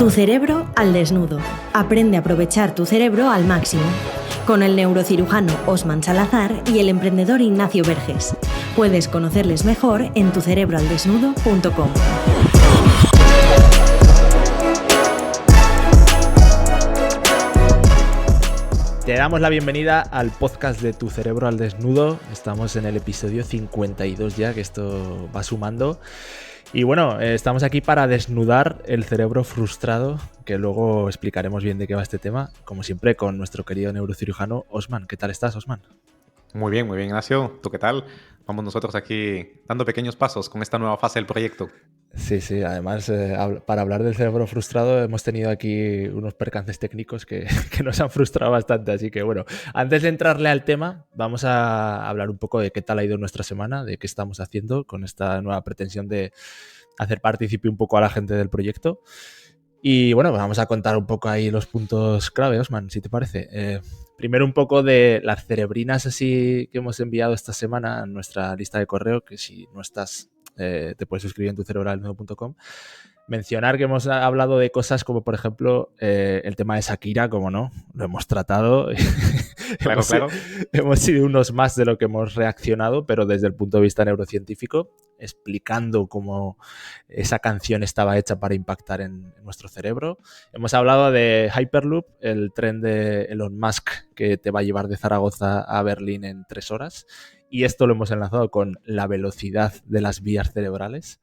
Tu cerebro al desnudo. Aprende a aprovechar tu cerebro al máximo. Con el neurocirujano Osman Salazar y el emprendedor Ignacio Verges. Puedes conocerles mejor en tucerebroaldesnudo.com. Te damos la bienvenida al podcast de Tu Cerebro al Desnudo. Estamos en el episodio 52 ya, que esto va sumando. Y bueno, estamos aquí para desnudar el cerebro frustrado, que luego explicaremos bien de qué va este tema, como siempre con nuestro querido neurocirujano Osman. ¿Qué tal estás, Osman? Muy bien, Ignacio. ¿Tú qué tal? Vamos nosotros aquí dando pequeños pasos con esta nueva fase del proyecto. Sí, además para hablar del cerebro frustrado hemos tenido aquí unos percances técnicos que nos han frustrado bastante, así que bueno, antes de entrarle al tema vamos a hablar un poco de qué tal ha ido nuestra semana, de qué estamos haciendo con esta nueva pretensión de hacer partícipe un poco a la gente del proyecto. Y bueno, vamos a contar un poco ahí los puntos clave, Osman, si te parece. Primero un poco de las cerebrinas así que hemos enviado esta semana a nuestra lista de correo, que si no estás, te puedes suscribir en tucerebroaldesnudo.com. Mencionar que hemos hablado de cosas como, por ejemplo, el tema de Shakira, como no, lo hemos tratado. Claro. Hemos sido unos más de lo que hemos reaccionado, pero desde el punto de vista neurocientífico, explicando cómo esa canción estaba hecha para impactar en nuestro cerebro. Hemos hablado de Hyperloop, el tren de Elon Musk que te va a llevar de Zaragoza a Berlín en 3 horas. Y esto lo hemos enlazado con la velocidad de las vías cerebrales.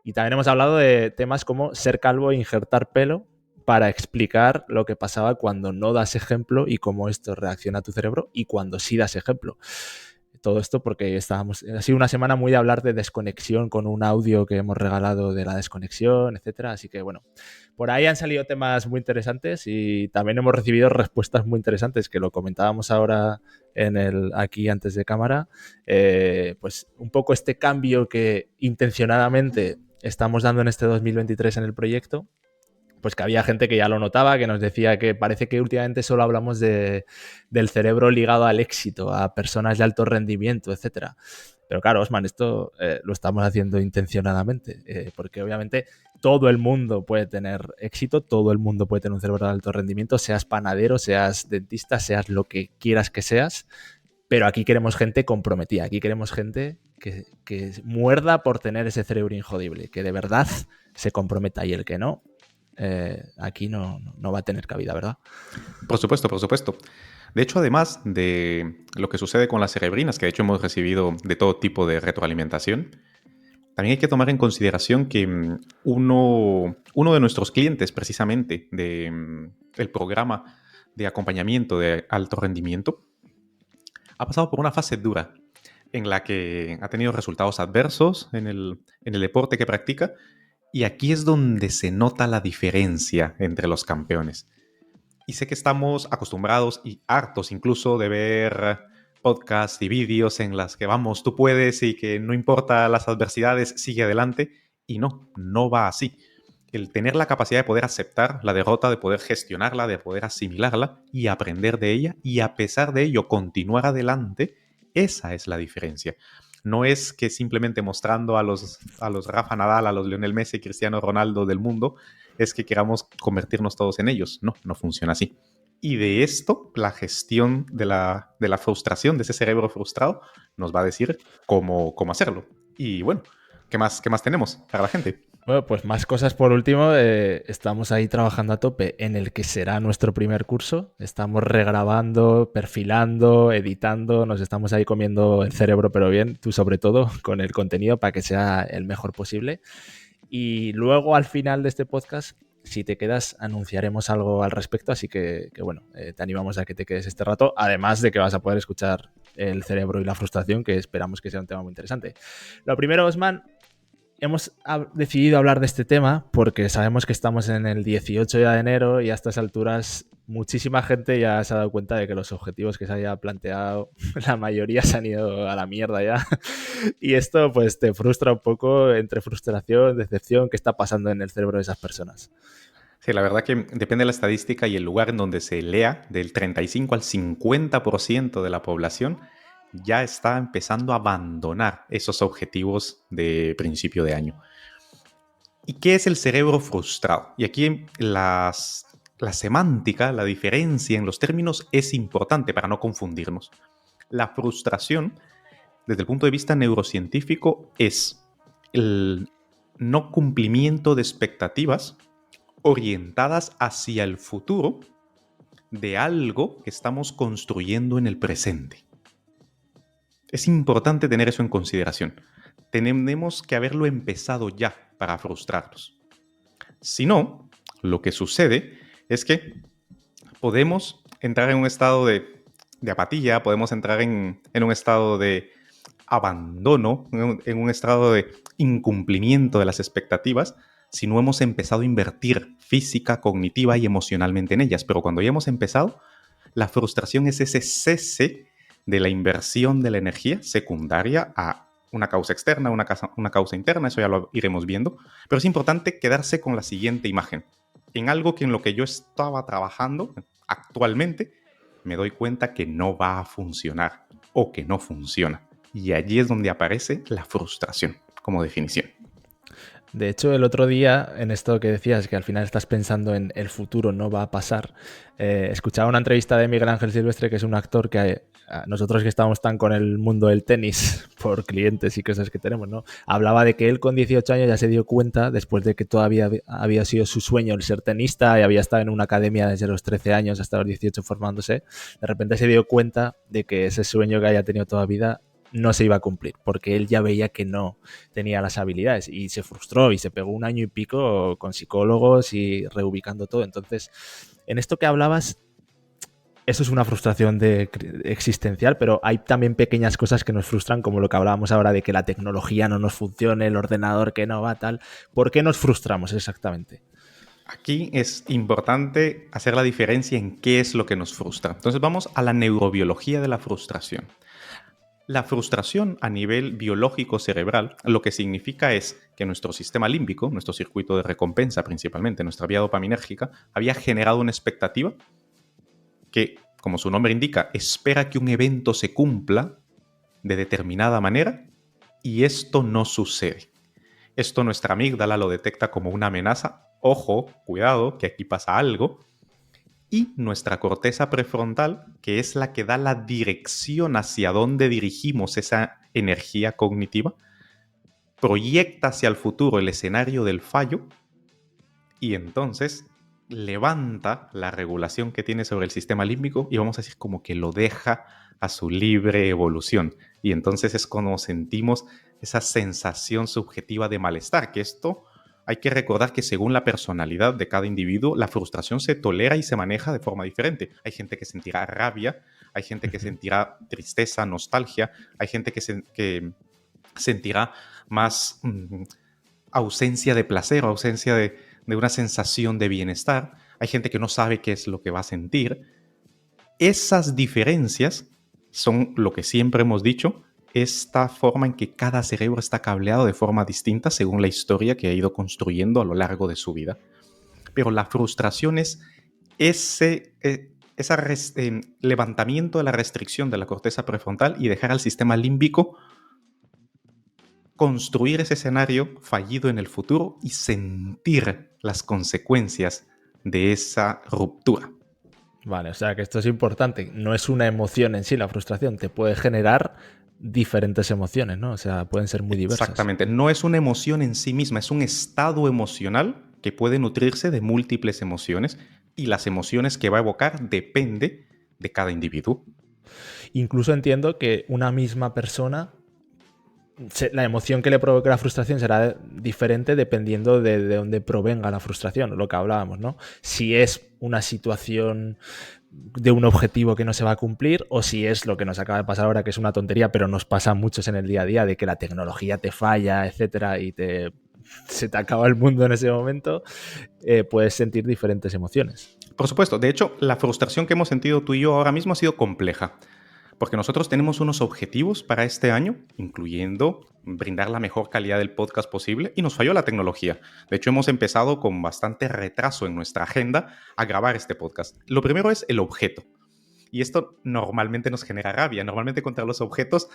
Y también hemos hablado de temas como ser calvo e injertar pelo para explicar lo que pasaba cuando no das ejemplo y cómo esto reacciona a tu cerebro y cuando sí das ejemplo. Todo esto porque ha sido una semana muy de hablar de desconexión con un audio que hemos regalado de la desconexión, etcétera. Así que bueno, por ahí han salido temas muy interesantes y también hemos recibido respuestas muy interesantes que lo comentábamos ahora aquí antes de cámara. Pues un poco este cambio que intencionadamente estamos dando en este 2023 en el proyecto, pues que había gente que ya lo notaba, que nos decía que parece que últimamente solo hablamos del cerebro ligado al éxito, a personas de alto rendimiento, etcétera. Pero claro, Osman, esto lo estamos haciendo intencionadamente, porque obviamente todo el mundo puede tener éxito, todo el mundo puede tener un cerebro de alto rendimiento, seas panadero, seas dentista, seas lo que quieras que seas, pero aquí queremos gente comprometida, aquí queremos gente que muerda por tener ese cerebro injodible, que de verdad se comprometa, y el que no, aquí no va a tener cabida, ¿verdad? Por supuesto. De hecho, además de lo que sucede con las cerebrinas, que de hecho hemos recibido de todo tipo de retroalimentación, también hay que tomar en consideración que uno de nuestros clientes, precisamente, del programa de acompañamiento de alto rendimiento, ha pasado por una fase dura en la que ha tenido resultados adversos en el deporte que practica. Y aquí es donde se nota la diferencia entre los campeones. Y sé que estamos acostumbrados y hartos incluso de ver podcasts y vídeos en las que vamos, tú puedes y que no importa las adversidades, sigue adelante. Y no va así. El tener la capacidad de poder aceptar la derrota, de poder gestionarla, de poder asimilarla y aprender de ella y a pesar de ello continuar adelante, esa es la diferencia. No es que simplemente mostrando a los Rafa Nadal, a los Lionel Messi, Cristiano Ronaldo del mundo, es que queramos convertirnos todos en ellos. No funciona así. Y de esto, la gestión de la frustración, de ese cerebro frustrado, nos va a decir cómo hacerlo. Y bueno, ¿qué más tenemos para la gente? Bueno, pues más cosas por último. Estamos ahí trabajando a tope en el que será nuestro primer curso. Estamos regrabando, perfilando, editando. Nos estamos ahí comiendo el cerebro, pero bien, tú sobre todo, con el contenido para que sea el mejor posible. Y luego al final de este podcast, si te quedas, anunciaremos algo al respecto. Así que bueno, te animamos a que te quedes este rato. Además de que vas a poder escuchar el cerebro y la frustración, que esperamos que sea un tema muy interesante. Lo primero, Osman, hemos decidido hablar de este tema porque sabemos que estamos en el 18 ya de enero y a estas alturas muchísima gente ya se ha dado cuenta de que los objetivos que se haya planteado, la mayoría se han ido a la mierda ya. Y esto pues te frustra un poco, entre frustración, decepción, ¿qué está pasando en el cerebro de esas personas? Sí, la verdad que depende de la estadística y el lugar en donde se lea, del 35 al 50% de la población ya está empezando a abandonar esos objetivos de principio de año. ¿Y qué es el cerebro frustrado? Y aquí la semántica, la diferencia en los términos es importante para no confundirnos. La frustración, desde el punto de vista neurocientífico, es el no cumplimiento de expectativas orientadas hacia el futuro de algo que estamos construyendo en el presente. Es importante tener eso en consideración. Tenemos que haberlo empezado ya para frustrarnos. Si no, lo que sucede es que podemos entrar en un estado de apatía, podemos entrar en un estado de abandono, en un estado de incumplimiento de las expectativas, si no hemos empezado a invertir física, cognitiva y emocionalmente en ellas. Pero cuando ya hemos empezado, la frustración es ese cese de la inversión de la energía secundaria a una causa externa, una causa interna, eso ya lo iremos viendo. Pero es importante quedarse con la siguiente imagen. En algo que en lo que yo estaba trabajando actualmente, me doy cuenta que no va a funcionar o que no funciona. Y allí es donde aparece la frustración como definición. De hecho, el otro día, en esto que decías, que al final estás pensando en el futuro, no va a pasar, escuchaba una entrevista de Miguel Ángel Silvestre, que es un actor que nosotros que estamos tan con el mundo del tenis, por clientes y cosas que tenemos, ¿no? Hablaba de que él con 18 años ya se dio cuenta, después de que todavía había sido su sueño el ser tenista y había estado en una academia desde los 13 años hasta los 18 formándose, de repente se dio cuenta de que ese sueño que haya tenido toda vida no se iba a cumplir, porque él ya veía que no tenía las habilidades y se frustró y se pegó 1 año y pico con psicólogos y reubicando todo. Entonces, en esto que hablabas, eso es una frustración existencial, pero hay también pequeñas cosas que nos frustran, como lo que hablábamos ahora de que la tecnología no nos funcione, el ordenador que no va, tal. ¿Por qué nos frustramos exactamente? Aquí es importante hacer la diferencia en qué es lo que nos frustra. Entonces vamos a la neurobiología de la frustración. La frustración a nivel biológico cerebral lo que significa es que nuestro sistema límbico, nuestro circuito de recompensa principalmente, nuestra vía dopaminérgica, había generado una expectativa que, como su nombre indica, espera que un evento se cumpla de determinada manera y esto no sucede. Esto nuestra amígdala lo detecta como una amenaza. Ojo, cuidado, que aquí pasa algo. Y nuestra corteza prefrontal, que es la que da la dirección hacia dónde dirigimos esa energía cognitiva, proyecta hacia el futuro el escenario del fallo y entonces levanta la regulación que tiene sobre el sistema límbico y vamos a decir como que lo deja a su libre evolución. Y entonces es cuando sentimos esa sensación subjetiva de malestar, que esto... Hay que recordar que según la personalidad de cada individuo, la frustración se tolera y se maneja de forma diferente. Hay gente que sentirá rabia, hay gente que sentirá tristeza, nostalgia, hay gente que sentirá más ausencia de placer, ausencia de una sensación de bienestar. Hay gente que no sabe qué es lo que va a sentir. Esas diferencias son lo que siempre hemos dicho, esta forma en que cada cerebro está cableado de forma distinta según la historia que ha ido construyendo a lo largo de su vida. Pero la frustración es ese levantamiento de la restricción de la corteza prefrontal y dejar al sistema límbico construir ese escenario fallido en el futuro y sentir las consecuencias de esa ruptura. Vale, o sea que esto es importante. No es una emoción en sí la frustración, te puede generar diferentes emociones, ¿no? O sea, pueden ser muy diversas. Exactamente, no es una emoción en sí misma, es un estado emocional que puede nutrirse de múltiples emociones y las emociones que va a evocar depende de cada individuo. Incluso entiendo que una misma persona, la emoción que le provoque la frustración será diferente dependiendo de dónde provenga la frustración, lo que hablábamos, ¿no? Si es una situación de un objetivo que no se va a cumplir o si es lo que nos acaba de pasar ahora, que es una tontería, pero nos pasa a muchos en el día a día, de que la tecnología te falla, etcétera, y se te acaba el mundo en ese momento, puedes sentir diferentes emociones. Por supuesto, de hecho, la frustración que hemos sentido tú y yo ahora mismo ha sido compleja. Porque nosotros tenemos unos objetivos para este año, incluyendo brindar la mejor calidad del podcast posible, y nos falló la tecnología. De hecho, hemos empezado con bastante retraso en nuestra agenda a grabar este podcast. Lo primero es el objeto. Y esto normalmente nos genera rabia. Normalmente contra los objetos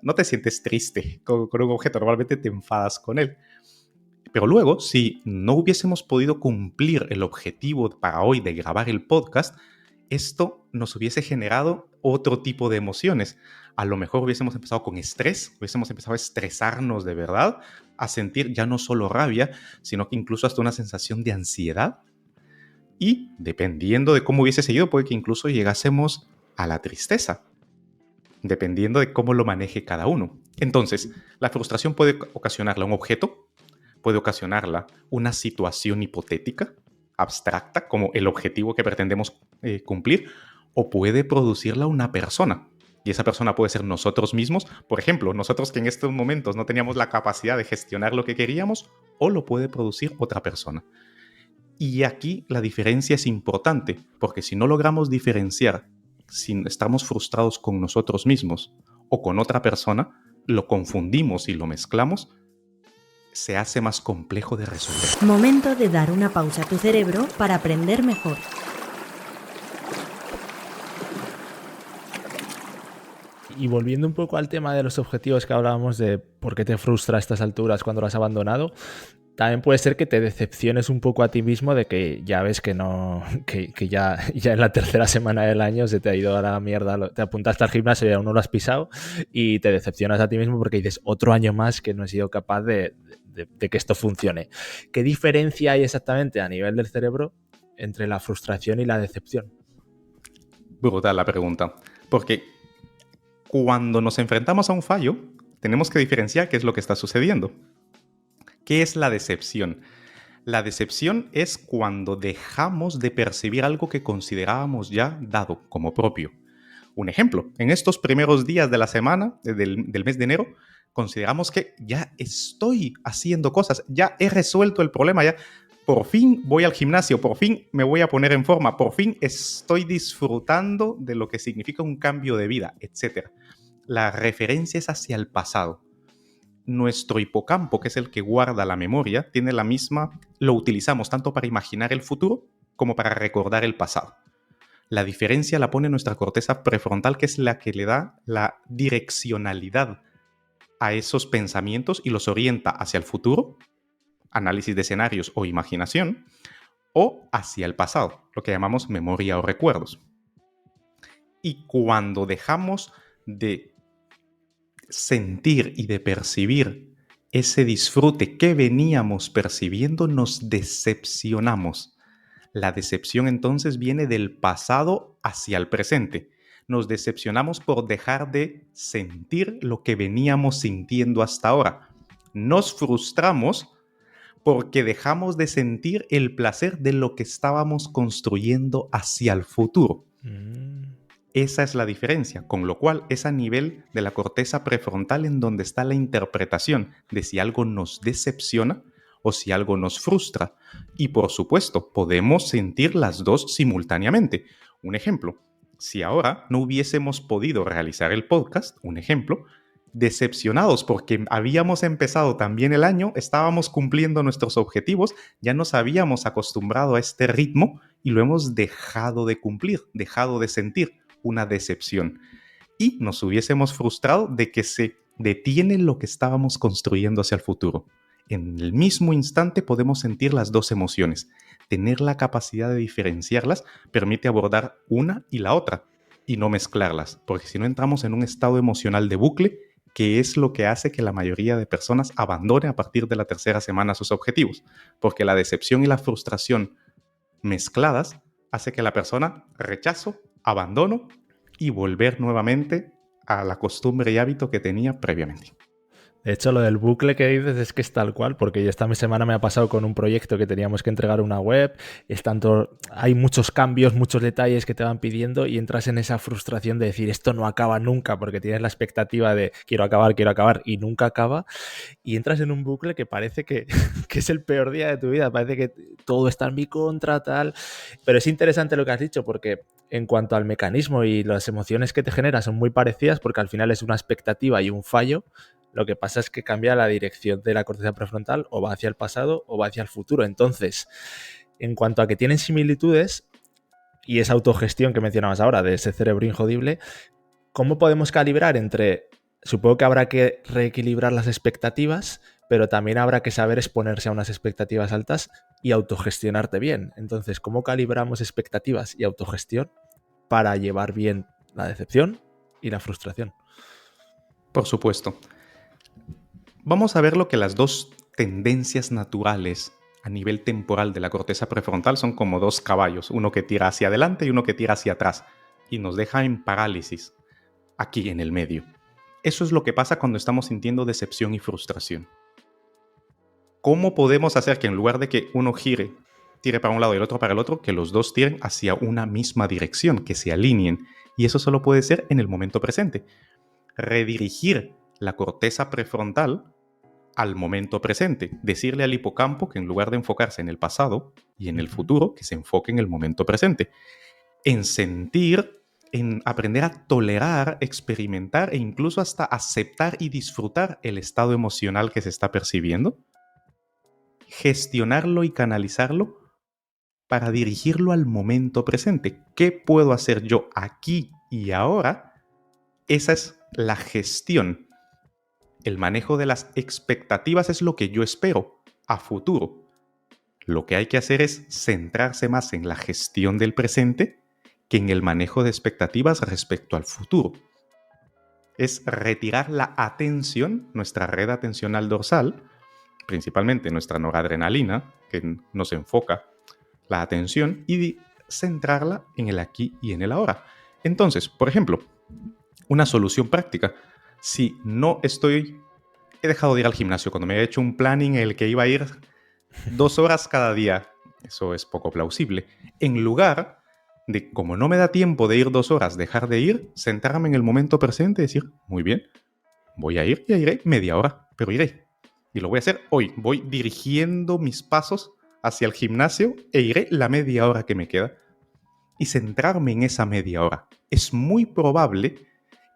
no te sientes triste con un objeto, normalmente te enfadas con él. Pero luego, si no hubiésemos podido cumplir el objetivo para hoy de grabar el podcast, esto nos hubiese generado otro tipo de emociones. A lo mejor hubiésemos empezado con estrés, hubiésemos empezado a estresarnos de verdad, a sentir ya no solo rabia, sino que incluso hasta una sensación de ansiedad. Y dependiendo de cómo hubiese seguido, puede que incluso llegásemos a la tristeza, dependiendo de cómo lo maneje cada uno. Entonces, la frustración puede ocasionarla un objeto, puede ocasionarla una situación hipotética, abstracta, como el objetivo que pretendemos cumplir, o puede producirla una persona. Y esa persona puede ser nosotros mismos. Por ejemplo, nosotros que en estos momentos no teníamos la capacidad de gestionar lo que queríamos, o lo puede producir otra persona. Y aquí la diferencia es importante, porque si no logramos diferenciar si estamos frustrados con nosotros mismos o con otra persona, lo confundimos y lo mezclamos, se hace más complejo de resolver. Momento de dar una pausa a tu cerebro para aprender mejor. Y volviendo un poco al tema de los objetivos que hablábamos de por qué te frustra a estas alturas cuando lo has abandonado, también puede ser que te decepciones un poco a ti mismo de que ya ves que no, que ya en la tercera semana del año se te ha ido a la mierda, te apuntaste al gimnasio y aún no lo has pisado y te decepcionas a ti mismo porque dices otro año más que no he sido capaz de que esto funcione. ¿Qué diferencia hay exactamente a nivel del cerebro entre la frustración y la decepción? Brutal la pregunta, porque cuando nos enfrentamos a un fallo, tenemos que diferenciar qué es lo que está sucediendo. ¿Qué es la decepción? La decepción es cuando dejamos de percibir algo que considerábamos ya dado como propio. Un ejemplo, en estos primeros días de la semana, del mes de enero, consideramos que ya estoy haciendo cosas, ya he resuelto el problema, ya por fin voy al gimnasio, por fin me voy a poner en forma, por fin estoy disfrutando de lo que significa un cambio de vida, etc. La referencia es hacia el pasado. Nuestro hipocampo, que es el que guarda la memoria, tiene la misma, lo utilizamos tanto para imaginar el futuro como para recordar el pasado. La diferencia la pone nuestra corteza prefrontal, que es la que le da la direccionalidad a esos pensamientos y los orienta hacia el futuro, análisis de escenarios o imaginación, o hacia el pasado, lo que llamamos memoria o recuerdos. Y cuando dejamos de sentir y de percibir ese disfrute que veníamos percibiendo, nos decepcionamos. La decepción entonces viene del pasado hacia el presente. Nos decepcionamos por dejar de sentir lo que veníamos sintiendo hasta ahora. Nos frustramos porque dejamos de sentir el placer de lo que estábamos construyendo hacia el futuro. Esa es la diferencia, con lo cual es a nivel de la corteza prefrontal en donde está la interpretación de si algo nos decepciona o si algo nos frustra. Y por supuesto, podemos sentir las dos simultáneamente. Un ejemplo, si ahora no hubiésemos podido realizar el podcast, un ejemplo, decepcionados porque habíamos empezado también el año, estábamos cumpliendo nuestros objetivos, ya nos habíamos acostumbrado a este ritmo y lo hemos dejado de cumplir, dejado de sentir. Una decepción, y nos hubiésemos frustrado de que se detiene lo que estábamos construyendo hacia el futuro. En el mismo instante podemos sentir las dos emociones. Tener la capacidad de diferenciarlas permite abordar una y la otra y no mezclarlas, porque si no entramos en un estado emocional de bucle, que es lo que hace que la mayoría de personas abandone a partir de la tercera semana sus objetivos, porque la decepción y la frustración mezcladas hace que la persona rechazo, abandono y volver nuevamente a la costumbre y hábito que tenía previamente. De hecho, lo del bucle que dices es que es tal cual, porque esta semana me ha pasado con un proyecto que teníamos que entregar una web, hay muchos cambios, muchos detalles que te van pidiendo y entras en esa frustración de decir esto no acaba nunca, porque tienes la expectativa de quiero acabar y nunca acaba, y entras en un bucle que parece que es el peor día de tu vida, parece que todo está en mi contra, tal, pero es interesante lo que has dicho, porque en cuanto al mecanismo y las emociones que te genera son muy parecidas, porque al final es una expectativa y un fallo. Lo que pasa es que cambia la dirección de la corteza prefrontal, o va hacia el pasado o va hacia el futuro. Entonces, en cuanto a que tienen similitudes y esa autogestión que mencionabas ahora de ese cerebro injodible, ¿cómo podemos calibrar entre... Supongo que habrá que reequilibrar las expectativas, pero también habrá que saber exponerse a unas expectativas altas y autogestionarte bien. Entonces, ¿cómo calibramos expectativas y autogestión para llevar bien la decepción y la frustración? Por supuesto. Vamos a ver lo que las dos tendencias naturales a nivel temporal de la corteza prefrontal son como dos caballos, uno que tira hacia adelante y uno que tira hacia atrás, y nos deja en parálisis, aquí en el medio. Eso es lo que pasa cuando estamos sintiendo decepción y frustración. ¿Cómo podemos hacer que en lugar de que uno tire para un lado y el otro para el otro, que los dos tiren hacia una misma dirección, que se alineen? Y eso solo puede ser en el momento presente. Redirigir la corteza prefrontal al momento presente. Decirle al hipocampo que en lugar de enfocarse en el pasado y en el futuro, que se enfoque en el momento presente. En sentir, en aprender a tolerar, experimentar e incluso hasta aceptar y disfrutar el estado emocional que se está percibiendo. Gestionarlo y canalizarlo para dirigirlo al momento presente. ¿Qué puedo hacer yo aquí y ahora? Esa es la gestión. El manejo de las expectativas es lo que yo espero a futuro. Lo que hay que hacer es centrarse más en la gestión del presente que en el manejo de expectativas respecto al futuro. Es retirar la atención, nuestra red atencional dorsal, principalmente nuestra noradrenalina, que nos enfoca la atención, y centrarla en el aquí y en el ahora. Entonces, por ejemplo, una solución práctica. Si he dejado de ir al gimnasio cuando me había hecho un planning en el que iba a ir 2 horas cada día, eso es poco plausible. En lugar de, como no me da tiempo de ir 2 horas, dejar de ir, centrarme en el momento presente y decir, muy bien, voy a ir y iré media hora, pero iré. Y lo voy a hacer hoy. Voy dirigiendo mis pasos hacia el gimnasio e iré la media hora que me queda. Y centrarme en esa media hora. Es muy probable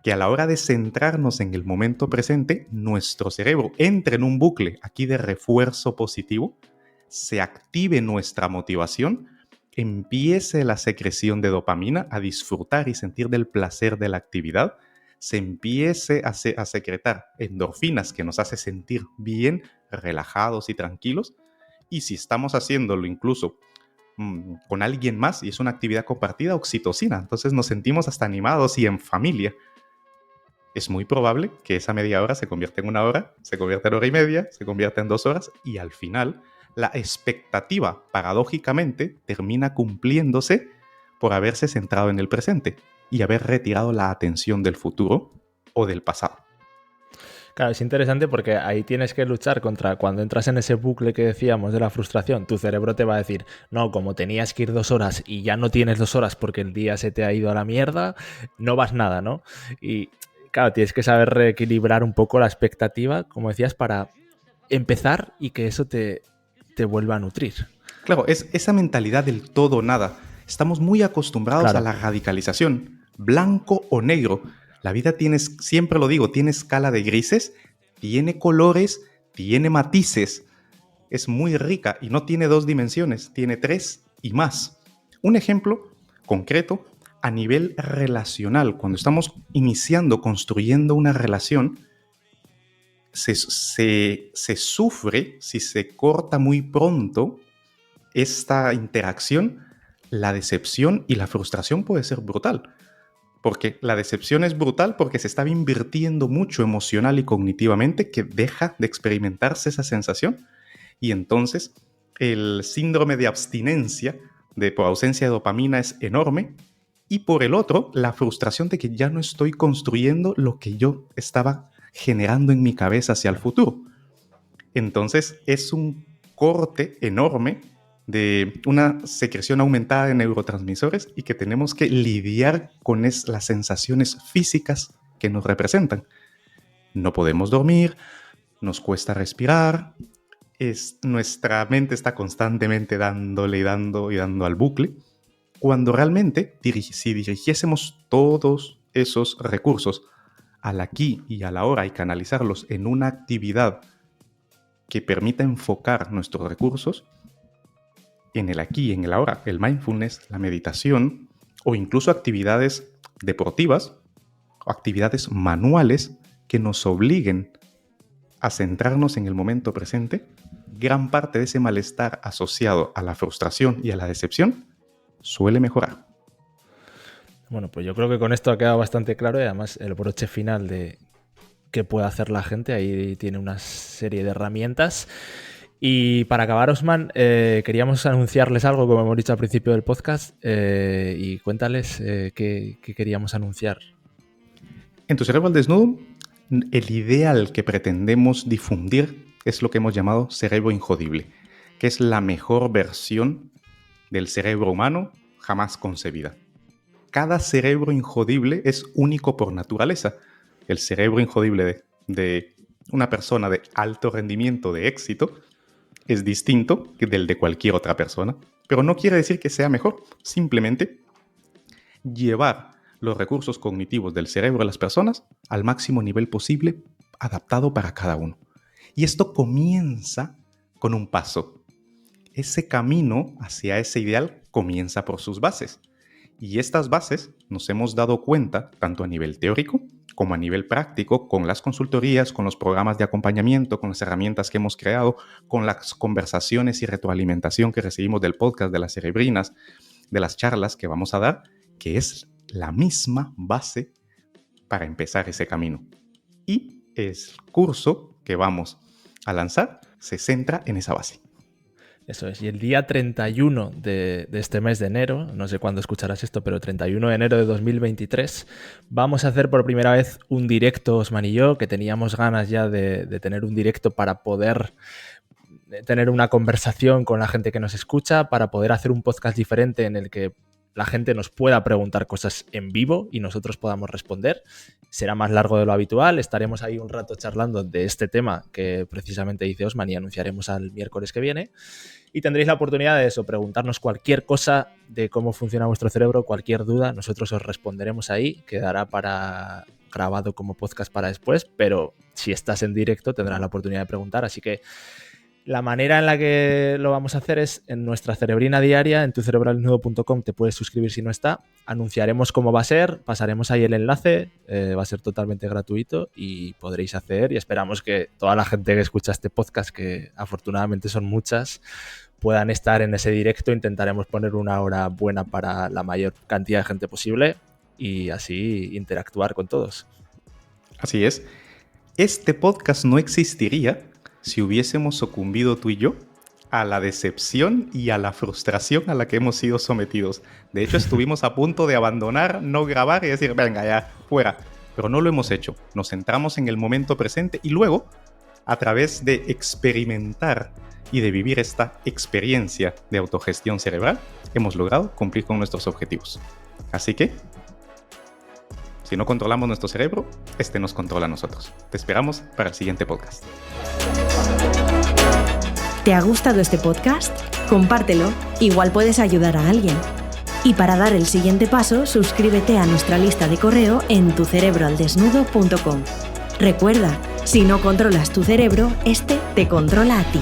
que a la hora de centrarnos en el momento presente, nuestro cerebro entre en un bucle aquí de refuerzo positivo, se active nuestra motivación, empiece la secreción de dopamina, a disfrutar y sentir del placer de la actividad, se empiece a secretar endorfinas que nos hace sentir bien, relajados y tranquilos, y si estamos haciéndolo incluso con alguien más y es una actividad compartida, oxitocina, entonces nos sentimos hasta animados y en familia. Es muy probable que esa media hora se convierta en 1 hora, se convierta en 1 hora y media, se convierta en 2 horas y al final la expectativa, paradójicamente, termina cumpliéndose por haberse centrado en el presente y haber retirado la atención del futuro o del pasado. Claro, es interesante porque ahí tienes que luchar contra, cuando entras en ese bucle que decíamos de la frustración, tu cerebro te va a decir, no, como tenías que ir 2 horas y ya no tienes 2 horas porque el día se te ha ido a la mierda, no vas nada, ¿no? Y claro, tienes que saber reequilibrar un poco la expectativa, como decías, para empezar y que eso te vuelva a nutrir. Claro, es esa mentalidad del todo o nada. Estamos muy acostumbrados a la radicalización, blanco o negro. La vida siempre lo digo, tiene escala de grises, tiene colores, tiene matices. Es muy rica y no tiene 2 dimensiones, tiene 3 y más. Un ejemplo concreto a nivel relacional, cuando estamos construyendo una relación, se sufre si se corta muy pronto esta interacción. La decepción y la frustración puede ser brutal. Porque la decepción es brutal porque se estaba invirtiendo mucho emocional y cognitivamente que deja de experimentarse esa sensación. Y entonces el síndrome de abstinencia por ausencia de dopamina es enorme. Y por el otro, la frustración de que ya no estoy construyendo lo que yo estaba generando en mi cabeza hacia el futuro. Entonces es un corte enorme de una secreción aumentada de neurotransmisores y que tenemos que lidiar con las sensaciones físicas que nos representan. No podemos dormir, nos cuesta respirar, nuestra mente está constantemente dándole y dando al bucle, cuando realmente, si dirigiésemos todos esos recursos al aquí y a la ahora y canalizarlos en una actividad que permita enfocar nuestros recursos en el aquí y en el ahora, el mindfulness, la meditación o incluso actividades deportivas o actividades manuales que nos obliguen a centrarnos en el momento presente, gran parte de ese malestar asociado a la frustración y a la decepción suele mejorar. Bueno, pues yo creo que con esto ha quedado bastante claro y además el broche final de qué puede hacer la gente, ahí tiene una serie de herramientas. Y para acabar, Osman, queríamos anunciarles algo, como hemos dicho al principio del podcast, y cuéntales qué queríamos anunciar. En Tu Cerebro al Desnudo, el ideal que pretendemos difundir es lo que hemos llamado cerebro injodible, que es la mejor versión del cerebro humano jamás concebida. Cada cerebro injodible es único por naturaleza. El cerebro injodible de una persona de alto rendimiento, de éxito, es distinto del de cualquier otra persona, pero no quiere decir que sea mejor, simplemente llevar los recursos cognitivos del cerebro de las personas al máximo nivel posible, adaptado para cada uno. Y esto comienza con un paso. Ese camino hacia ese ideal comienza por sus bases. Y estas bases nos hemos dado cuenta, tanto a nivel teórico como a nivel práctico, con las consultorías, con los programas de acompañamiento, con las herramientas que hemos creado, con las conversaciones y retroalimentación que recibimos del podcast, de las cerebrinas, de las charlas que vamos a dar, que es la misma base para empezar ese camino. Y el curso que vamos a lanzar se centra en esa base. Eso es, y el día 31 de este mes de enero, no sé cuándo escucharás esto, pero 31 de enero de 2023, vamos a hacer por primera vez un directo, Osman y yo, que teníamos ganas ya de tener un directo para poder tener una conversación con la gente que nos escucha, para poder hacer un podcast diferente en el que la gente nos pueda preguntar cosas en vivo y nosotros podamos responder. Será más largo de lo habitual, estaremos ahí un rato charlando de este tema que precisamente dice Osman y anunciaremos al miércoles que viene. Y tendréis la oportunidad de eso, preguntarnos cualquier cosa de cómo funciona vuestro cerebro, cualquier duda, nosotros os responderemos ahí, quedará para grabado como podcast para después, pero si estás en directo tendrás la oportunidad de preguntar, así que la manera en la que lo vamos a hacer es en nuestra cerebrina diaria, en tucerebraldesnudo.com, te puedes suscribir si no está, anunciaremos cómo va a ser, pasaremos ahí el enlace, va a ser totalmente gratuito y podréis hacer, y esperamos que toda la gente que escucha este podcast, que afortunadamente son muchas, puedan estar en ese directo. Intentaremos poner una hora buena para la mayor cantidad de gente posible y así interactuar con todos. Así es. Este podcast no existiría si hubiésemos sucumbido tú y yo a la decepción y a la frustración a la que hemos sido sometidos. De hecho, estuvimos a punto de abandonar, no grabar y decir, venga, ya, fuera. Pero no lo hemos hecho. Nos centramos en el momento presente y luego, a través de experimentar y de vivir esta experiencia de autogestión cerebral, hemos logrado cumplir con nuestros objetivos. Así que, si no controlamos nuestro cerebro, este nos controla a nosotros. Te esperamos para el siguiente podcast. ¿Te ha gustado este podcast? Compártelo, igual puedes ayudar a alguien. Y para dar el siguiente paso, suscríbete a nuestra lista de correo en tucerebroaldesnudo.com. Recuerda, si no controlas tu cerebro, este te controla a ti.